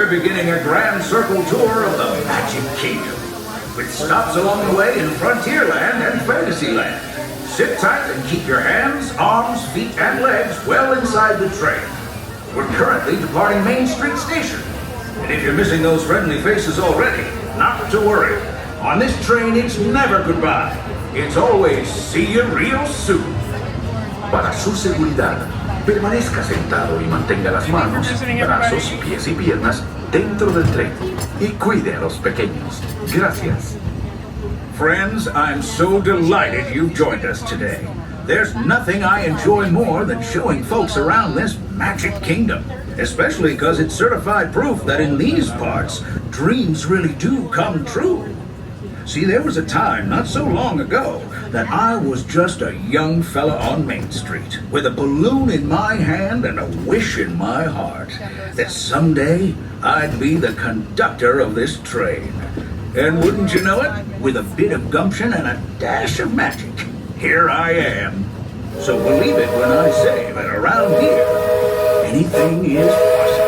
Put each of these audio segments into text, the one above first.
We're beginning a grand circle tour of the Magic Kingdom, with stops along the way in Frontierland and Fantasyland. Sit tight and keep your hands, arms, feet, and legs well inside the train. We're currently departing Main Street Station. And if you're missing those friendly faces already, not to worry. On this train, it's never goodbye. It's always see you real soon. Para su seguridad, permanezca sentado y mantenga las manos, brazos, pies y piernas dentro del tren. Y cuide a los pequeños. Gracias. Friends, I'm so delighted you've joined us today. There's nothing I enjoy more than showing folks around this Magic Kingdom, especially because it's certified proof that in these parts, dreams really do come true. See, there was a time not so long ago that I was just a young fella on Main Street with a balloon in my hand and a wish in my heart that someday I'd be the conductor of this train. And wouldn't you know it, with a bit of gumption and a dash of magic, here I am. So believe it when I say that around here, anything is possible.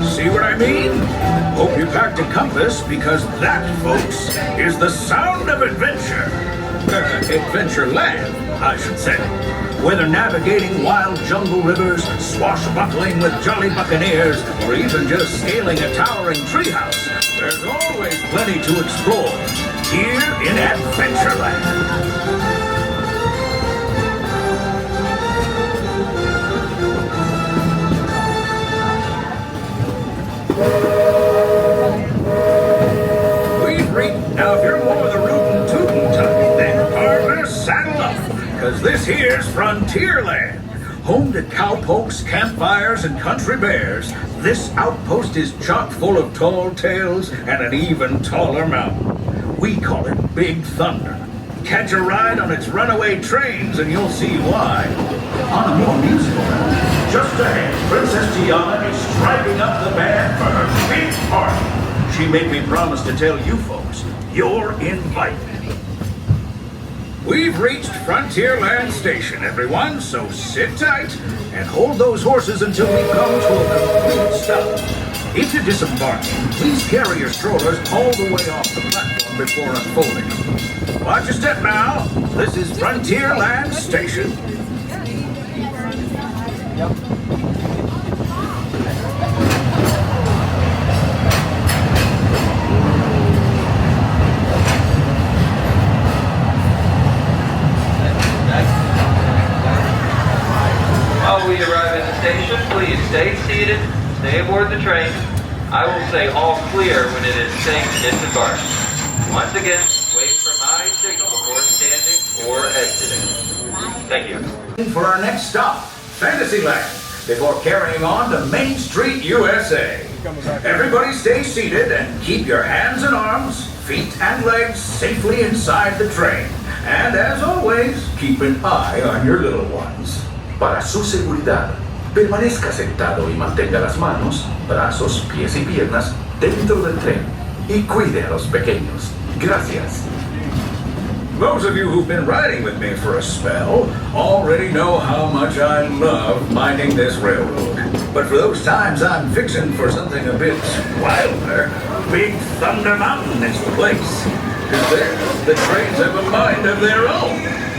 See what I mean? Hope you packed a compass, because that, folks, is the sound of adventure. Adventureland, I should say. Whether navigating wild jungle rivers, swashbuckling with jolly buccaneers, or even just scaling a towering treehouse, there's always plenty to explore here in Adventureland. Now, if you're more the rootin' tootin' type, then partner, saddle up, because this here's Frontierland. Home to cowpokes, campfires, and country bears, this outpost is chock full of tall tales and an even taller mountain. We call it Big Thunder. Catch a ride on its runaway trains and you'll see why. On a more musical note, just ahead, Princess Tiana is striping up the band for her big party. She made me promise to tell you folks, you're invited. We've reached Frontierland Station, everyone, so sit tight and hold those horses until we come to a complete stop. If you're disembarking, please carry your strollers all the way off the platform before unfolding them. Watch your step now. This is Frontierland Station. We arrive at the station, please stay seated, stay aboard the train. I will say all clear when it is safe to disembark. Once again, wait for my signal before standing or exiting. Thank you. For our next stop, Fantasyland, before carrying on to Main Street, USA. Everybody stay seated and keep your hands and arms, feet and legs safely inside the train. And as always, keep an eye on your little ones. Para su seguridad, permanezca sentado y mantenga las manos, brazos, pies y piernas dentro del tren. Y cuide a los pequeños. Gracias. Those of you who've been riding with me for a spell already know how much I love minding this railroad. But for those times I'm fixing for something a bit wilder, Big Thunder Mountain is the place. Because there, the trains have a mind of their own.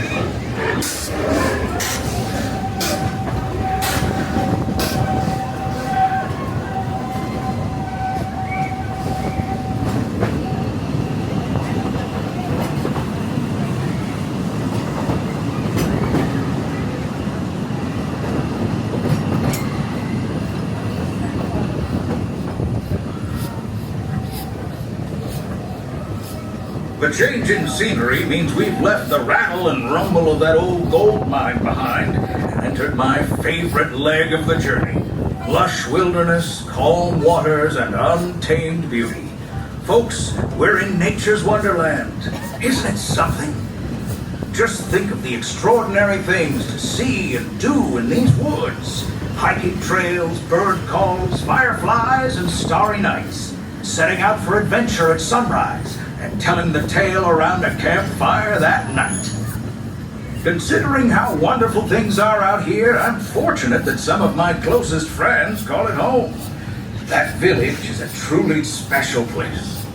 The change in scenery means we've left the rattle and rumble of that old gold mine behind and entered my favorite leg of the journey. Lush wilderness, calm waters, and untamed beauty. Folks, we're in nature's wonderland. Isn't it something? Just think of the extraordinary things to see and do in these woods. Hiking trails, bird calls, fireflies, and starry nights. Setting out for adventure at sunrise and telling the tale around a campfire that night. Considering how wonderful things are out here, I'm fortunate that some of my closest friends call it home. That village is a truly special place.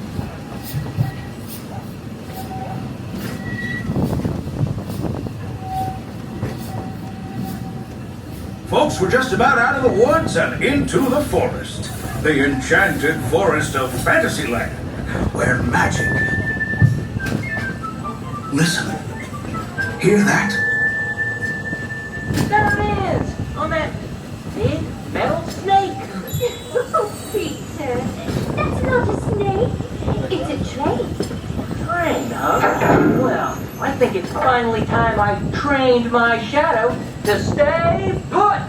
Folks, we're just about out of the woods and into the forest. The enchanted forest of Fantasyland, where magic... Listen. Hear that? There it is! On that big metal snake! Oh, Peter, that's not a snake. It's a train. Train, huh? Well, I think it's finally time I trained my shadow to stay put!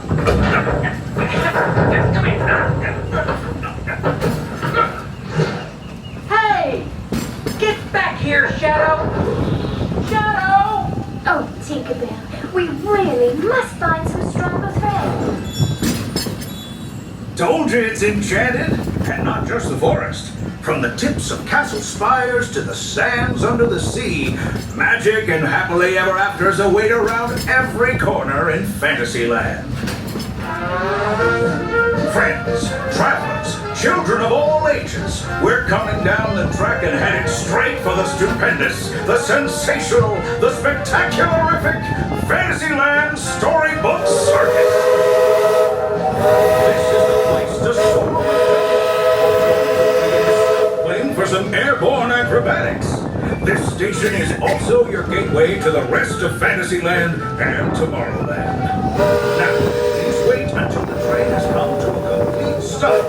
Hey! Get back here, Shadow! Shadow! Oh, Tinkerbell, we really must find some stronger thread. Told you it's enchanted, and not just the forest. From the tips of castle spires to the sands under the sea, magic and happily ever afters await around every corner in Fantasyland. Friends, travelers, children of all ages, we're coming down the track and headed straight for the stupendous, the sensational, the spectacularific Fantasyland Storybook Circus. This is the place to soar. Playing for some airborne acrobatics. This station is also your gateway to the rest of Fantasyland and Tomorrowland. Now, please wait until the train has come to a complete stop.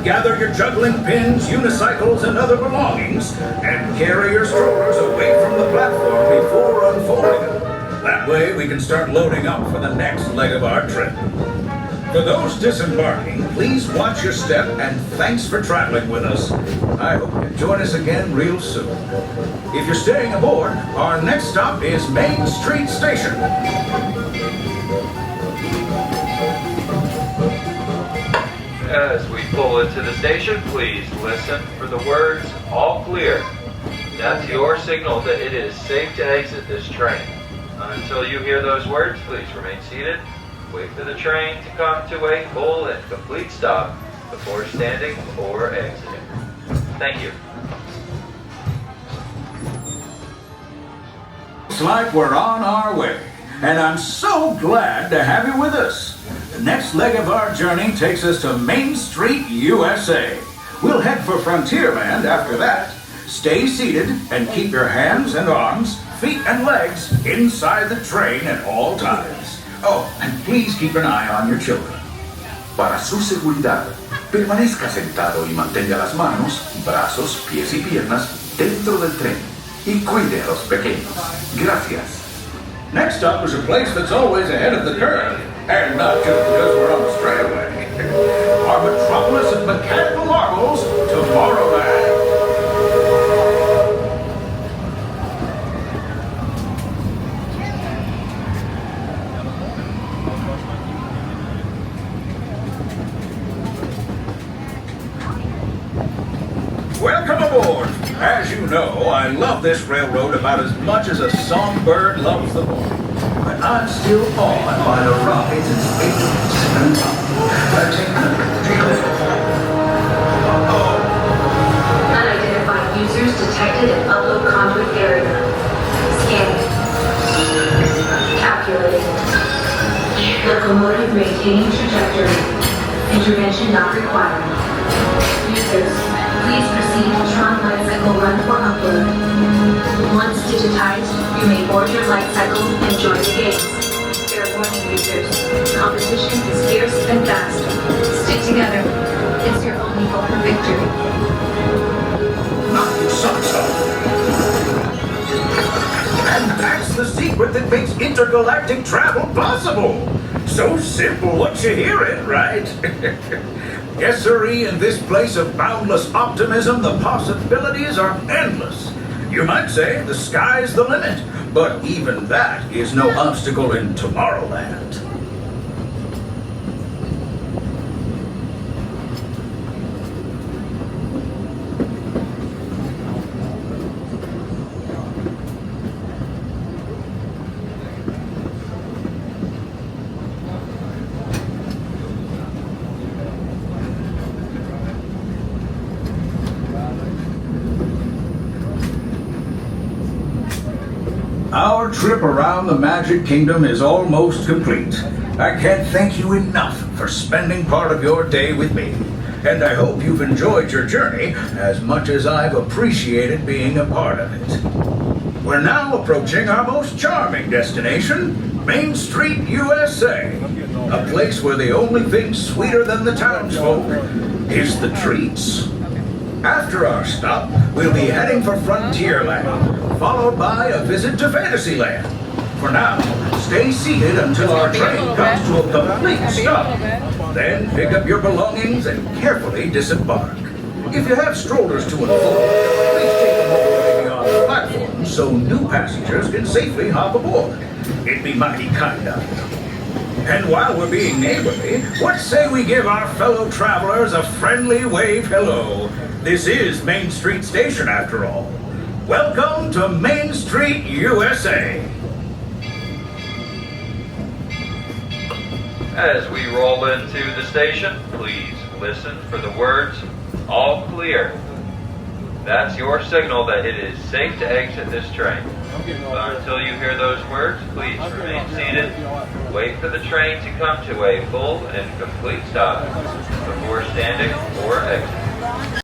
Gather your juggling pins, unicycles, and other belongings, and carry your strollers away from the platform before unfolding them. That way we can start loading up for the next leg of our trip. For those disembarking, please watch your step and thanks for traveling with us. I hope you join us again real soon. If you're staying aboard, our next stop is Main Street Station. As we pull into the station, please listen for the words "all clear." That's your signal that it is safe to exit this train. Until you hear those words, please remain seated. Wait for the train to come to a full and complete stop before standing or exiting. Thank you. Looks like we're on our way, and I'm so glad to have you with us. The next leg of our journey takes us to Main Street, USA. We'll head for Frontierland after that. Stay seated and keep your hands and arms, feet and legs inside the train at all times. Oh, and please keep an eye on your children. Para su seguridad, permanezca sentado y mantenga las manos, brazos, pies y piernas dentro del tren y cuide a los pequeños. Gracias. Next up is a place that's always ahead of the curve, and not just because we're on the straightaway. Our metropolis of mechanical marvels, Tomorrowland. Welcome aboard! As you know, I love this railroad about as much as a songbird loves the morning. But I'm still awed by the rockets and spaceships and Unidentified users detected in upload conduit area. Scanning. Calculating. Locomotive maintaining trajectory. Intervention not required. Users, please proceed to Tron Light Cycle run for upload. Once digitized, you may board your light cycle and join the games. Fair warning, users. Competition is fierce and fast. Stick together. It's your only hope for victory. not so. And that's the secret that makes intergalactic travel possible. So simple once you hear it, right? Yes, sirree, in this place of boundless optimism, the possibilities are endless. You might say the sky's the limit, but even that is no obstacle in Tomorrowland. Our trip around the Magic Kingdom is almost complete. I can't thank you enough for spending part of your day with me. And I hope you've enjoyed your journey as much as I've appreciated being a part of it. We're now approaching our most charming destination, Main Street, USA. A place where the only thing sweeter than the townsfolk is the treats. After our stop, we'll be heading for Frontierland, followed by a visit to Fantasyland. For now, stay seated until our train comes to a complete stop. Then pick up your belongings and carefully disembark. If you have strollers to and fro, please take them all the way beyond the platform so new passengers can safely hop aboard. It'd be mighty kind of you. And while we're being neighborly, what say we give our fellow travelers a friendly wave hello? This is Main Street Station, after all. Welcome to Main Street, USA. As we roll into the station, please listen for the words, all clear. That's your signal that it is safe to exit this train. But until you hear those words, please remain seated. Wait for the train to come to a full and complete stop before standing or exiting.